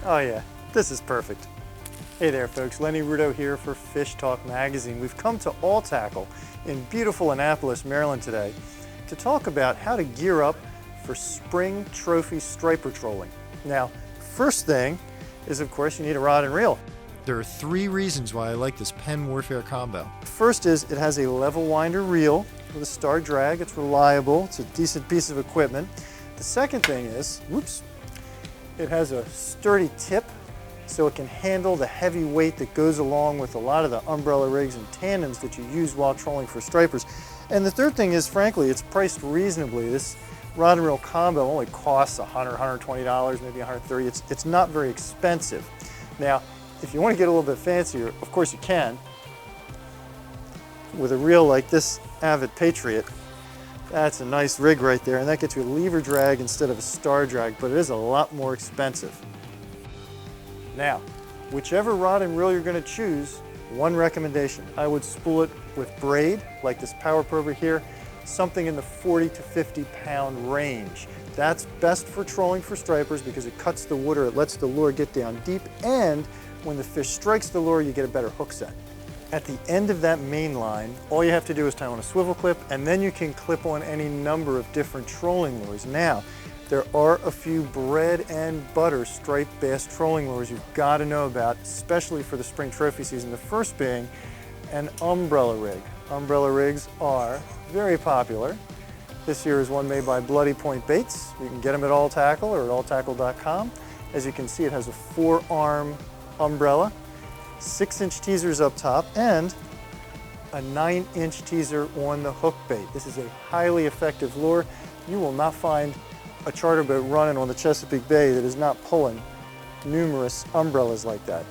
Oh yeah, this is perfect. Hey there folks, Lenny Rudow here for FishTalk magazine. We've come to AllTackle in beautiful Annapolis, Maryland today to talk about how to gear up for spring trophy striper trolling. Now, first thing is of course you need a rod and reel. There are 3 reasons why I like this Penn Warfare combo. First is it has a level winder reel with a star drag. It's reliable, it's a decent piece of equipment. The second thing is, it has a sturdy tip so it can handle the heavy weight that goes along with a lot of the umbrella rigs and tandems that you use while trolling for stripers. And the third thing is, frankly, it's priced reasonably. This rod and reel combo only costs $100, $120, maybe $130. It's not very expensive. Now, if you want to get a little bit fancier, of course you can. With a reel like this Avid Patriot, that's a nice rig right there, and that gets you a lever drag instead of a star drag, but it is a lot more expensive. Now, whichever rod and reel you're going to choose, one recommendation, I would spool it with braid, like this Power Prober here, something in the 40 to 50 pound range. That's best for trolling for stripers because it cuts the water, it lets the lure get down deep, and when the fish strikes the lure, you get a better hook set. At the end of that main line, all you have to do is tie on a swivel clip, and then you can clip on any number of different trolling lures. Now, there are a few bread and butter striped bass trolling lures you've got to know about, especially for the spring trophy season. The first being an umbrella rig. Umbrella rigs are very popular. This here is one made by Bloody Point Baits. You can get them at AllTackle or at alltackle.com. As you can see, it has a 4-arm umbrella, 6-inch teasers up top, and a 9-inch teaser on the hook bait. This is a highly effective lure. You will not find a charter boat running on the Chesapeake Bay that is not pulling numerous umbrellas like that.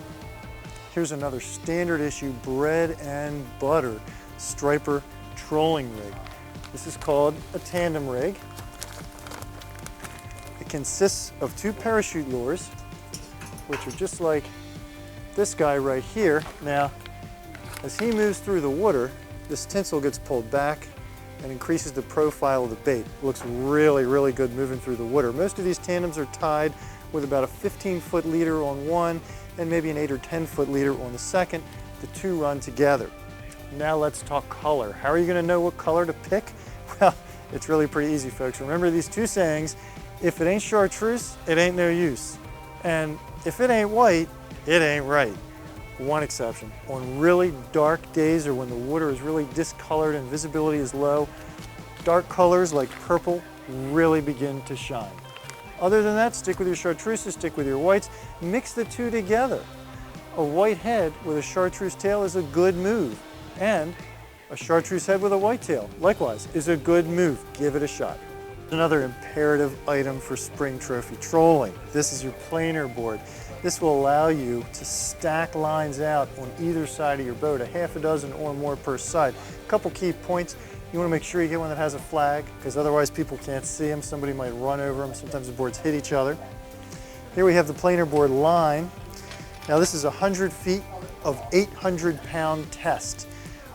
Here's another standard issue bread and butter striper trolling rig. This is called a Tandem Rig. It consists of 2 parachute lures, which are just like this guy right here. Now, as he moves through the water, this tinsel gets pulled back and increases the profile of the bait. It looks really, really good moving through the water. Most of these tandems are tied with about a 15-foot leader on one and maybe an 8 or 10-foot leader on the second. The 2 run together. Now let's talk color. How are you going to know what color to pick? Well, it's really pretty easy, folks. Remember these 2 sayings: if it ain't chartreuse, it ain't no use. And if it ain't white, it ain't right. One exception. On really dark days or when the water is really discolored and visibility is low, dark colors like purple really begin to shine. Other than that, stick with your chartreuses, stick with your whites, mix the 2 together. A white head with a chartreuse tail is a good move, and a chartreuse head with a white tail, likewise, is a good move. Give it a shot. Another imperative item for spring trophy trolling. This is your planer board. This will allow you to stack lines out on either side of your boat, a half a dozen or more per side. A couple key points: you want to make sure you get one that has a flag, because otherwise people can't see them. Somebody might run over them. Sometimes the boards hit each other. Here we have the planer board line. Now this is 100 feet of 800-pound test.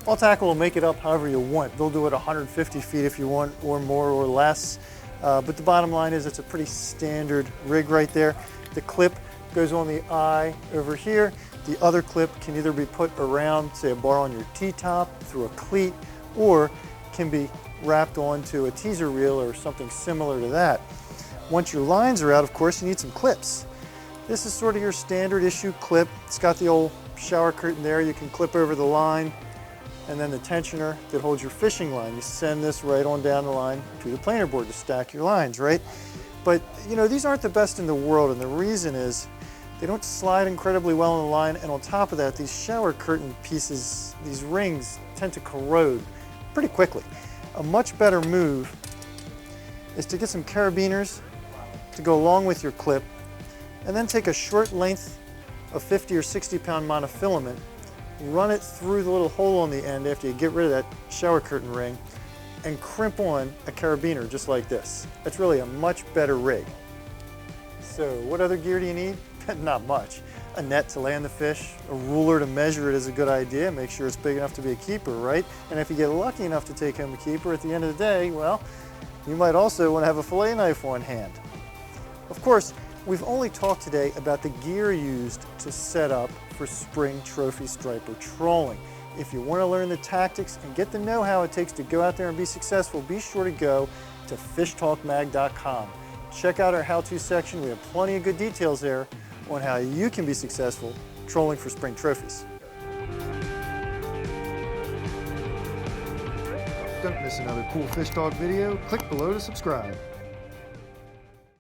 AllTackle will make it up however you want. They'll do it 150 feet if you want, or more or less. But the bottom line is it's a pretty standard rig right there. The clip goes on the eye over here. The other clip can either be put around, say, a bar on your T-top through a cleat, or can be wrapped onto a teaser reel or something similar to that. Once your lines are out, of course, you need some clips. This is sort of your standard issue clip. It's got the old shower curtain there. You can clip over the line, and then the tensioner that holds your fishing line. You send this right on down the line to the planer board to stack your lines, right? But, you know, these aren't the best in the world, and the reason is they don't slide incredibly well on the line, and on top of that, these shower curtain pieces, these rings, tend to corrode pretty quickly. A much better move is to get some carabiners to go along with your clip, and then take a short length of 50 or 60-pound monofilament, run it through the little hole on the end after you get rid of that shower curtain ring, and crimp on a carabiner just like this. That's really a much better rig. So what other gear do you need? Not much. A net to land the fish, a ruler to measure it is a good idea, make sure it's big enough to be a keeper, right? And if you get lucky enough to take home a keeper at the end of the day, well, you might also want to have a fillet knife on hand. Of course, We've only talked today about the gear used to set up for spring trophy striper trolling. If you want to learn the tactics and get the know-how it takes to go out there and be successful, be sure to go to fishtalkmag.com. Check out our how-to section. We have plenty of good details there on how you can be successful trolling for spring trophies. Don't miss another cool Fish Talk video. Click below to subscribe.